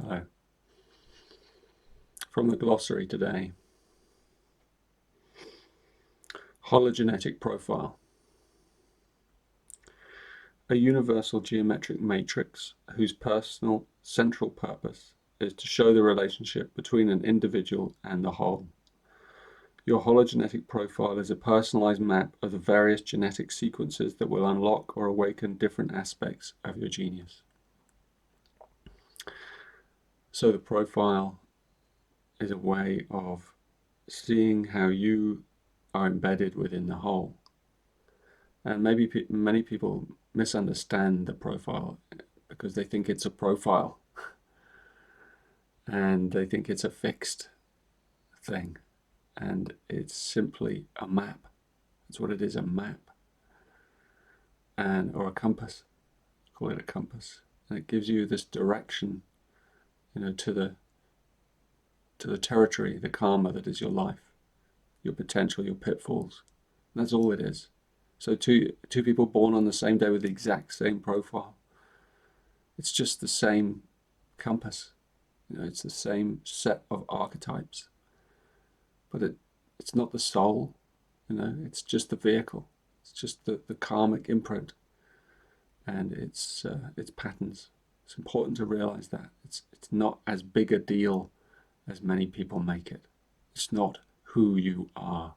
Hello. From the glossary today, Hologenetic Profile. A universal geometric matrix whose personal central purpose is to show the relationship between an individual and the whole. Your hologenetic profile is a personalized map of the various genetic sequences that will unlock or awaken different aspects of your genius. So the profile is a way of seeing how you are embedded within the whole. And maybe many people misunderstand the profile because they think it's a profile and they think it's a fixed thing. And it's simply a map. That's what it is, a map. Or a compass. Call it a compass. And it gives you this direction, to the territory, the karma that is your life, your potential, your pitfalls. And that's all it is. So two people born on the same day with the exact same profile. It's just the same compass. It's the same set of archetypes. But it's not the soul, it's just the vehicle. It's just the karmic imprint and its patterns. It's important to realize that. It's not as big a deal as many people make it. It's not who you are.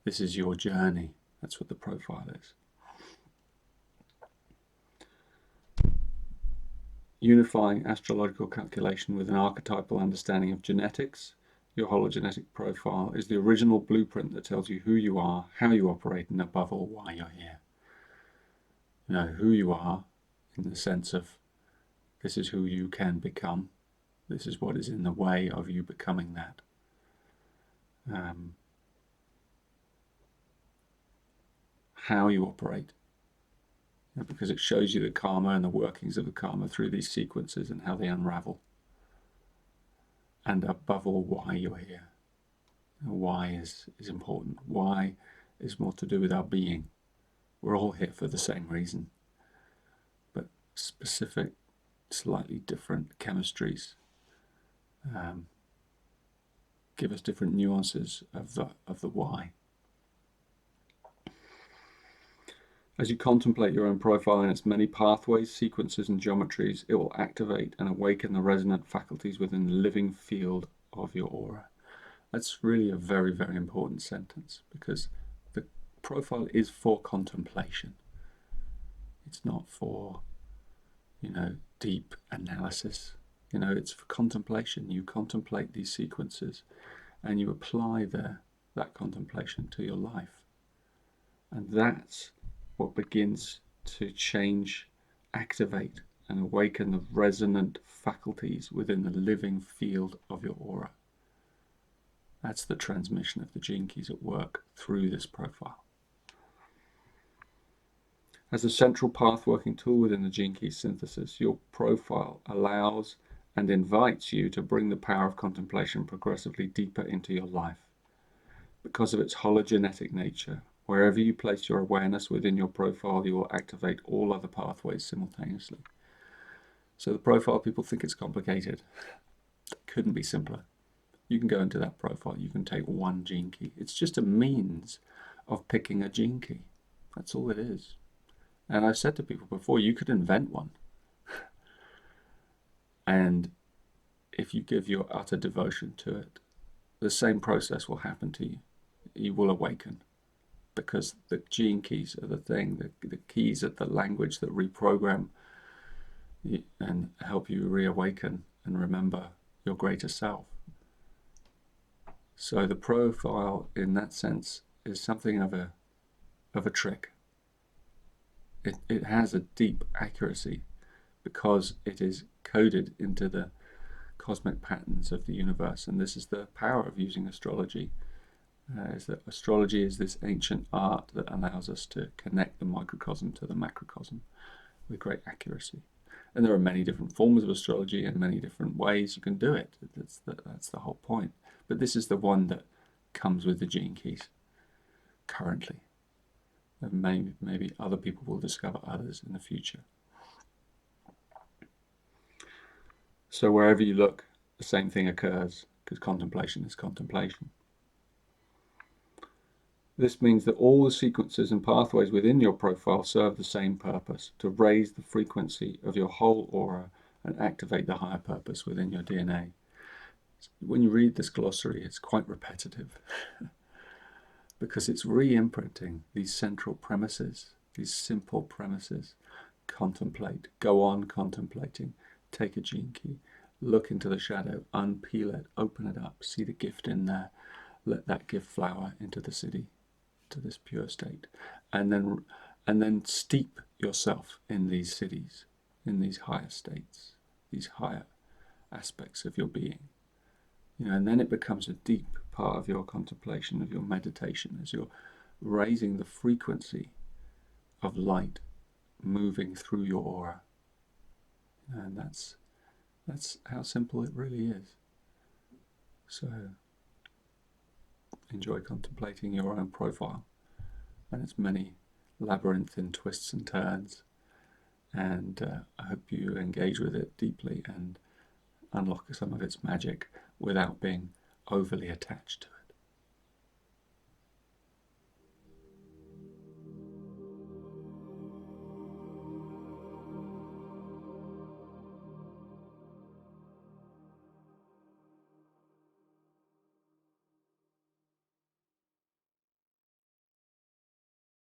This is your journey. That's what the profile is. Unifying astrological calculation with an archetypal understanding of genetics, your hologenetic profile is the original blueprint that tells you who you are, how you operate, and above all, why you're here. Who you are in the sense of this is who you can become. This is what is in the way of you becoming that. How you operate, because it shows you the karma and the workings of the karma through these sequences and how they unravel. And above all, why you're here. Why is important. Why is more to do with our being. We're all here for the same reason, but specific, slightly different chemistries give us different nuances of the why. As you contemplate your own profile in its many pathways, sequences, and geometries, it will activate and awaken the resonant faculties within the living field of your aura. That's really a very, very important sentence, because the profile is for contemplation. It's not for, deep analysis. It's for contemplation. You contemplate these sequences and you apply that contemplation to your life. And that's what begins to change, activate, and awaken the resonant faculties within the living field of your aura. That's the transmission of the gene keys at work through this profile. As a central path working tool within the gene key synthesis, your profile allows and invites you to bring the power of contemplation progressively deeper into your life. Because of its hologenetic nature, wherever you place your awareness within your profile, you will activate all other pathways simultaneously. So the profile, people think it's complicated. It couldn't be simpler. You can go into that profile, you can take one gene key. It's just a means of picking a gene key. That's all it is. And I've said to people before, you could invent one. And if you give your utter devotion to it, the same process will happen to you. You will awaken. Because the gene keys are the thing, the keys are the language that reprogram and help you reawaken and remember your greater self. So the profile, in that sense, is something of a trick. It has a deep accuracy because it is coded into the cosmic patterns of the universe, and this is the power of using astrology. Is that astrology is this ancient art that allows us to connect the microcosm to the macrocosm with great accuracy. And there are many different forms of astrology and many different ways you can do it. That's the whole point. But this is the one that comes with the gene keys currently. And maybe other people will discover others in the future. So wherever you look, the same thing occurs, because contemplation is contemplation. This means that all the sequences and pathways within your profile serve the same purpose, to raise the frequency of your whole aura and activate the higher purpose within your DNA. When you read this glossary, it's quite repetitive because it's re-imprinting these central premises, these simple premises. Contemplate, go on contemplating, take a gene key, look into the shadow, unpeel it, open it up, see the gift in there, let that gift flower into the city, to this pure state, and then steep yourself in these cities, in these higher states, these higher aspects of your being. And then it becomes a deep part of your contemplation, of your meditation, as you're raising the frequency of light moving through your aura. And that's how simple it really is. So enjoy contemplating your own profile and its many labyrinthine twists and turns, and I hope you engage with it deeply and unlock some of its magic without being overly attached to